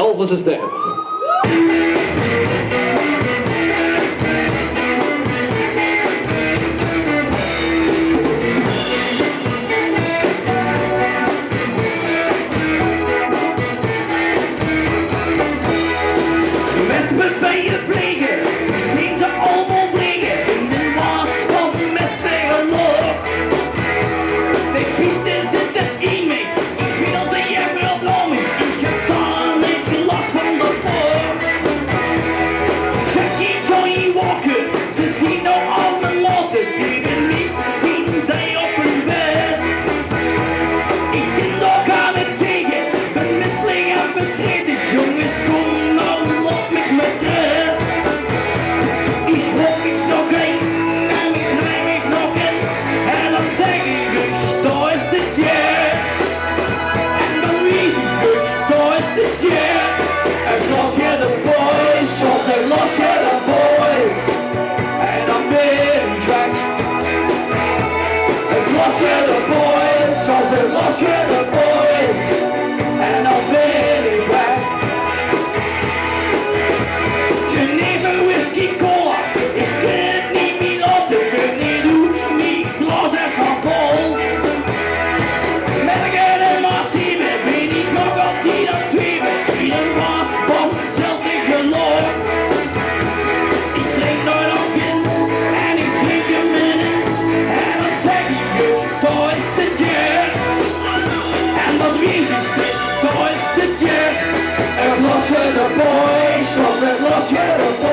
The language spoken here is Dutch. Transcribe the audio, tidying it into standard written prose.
Elvis is dead. Wespen bij je vliegen, ik zie ze allemaal vliegen in de was van Mesteren loop. De piste zitten in me, ik wil ze je wel dromen, ik heb daar niet last van de poort. Jackie, Johnny Walker, ze zien nou al mijn motor, die wil niet zien die op hun best. Ik ken nog aan het tegen, ben misselijk en betreden, jongens kom nou op met me terug. Ik hoop iets nog eens en ik krijg ik nog eens en dan zeg ik daar is de jet. En dan wees ik daar is de jet. En los je de boys, zoals en los je de boys. En dan ben ik weg. En los je de boys, zoals en los je de boys. En dan ben ik weg. Genever whisky cola, ik ken het niet meer laten, ik weet niet hoe het niet, glas is al vol. Met een gele massie, met wie niet nog altijd aan zweven, ieder was van hetzelfde geloof. Ik drink nooit nog eens, en ik drink een minutes, en dan zeg ik je, daar is de jet. En dan wees ik dit, daar is de jet. En los je de boys, zoals het los je de boys.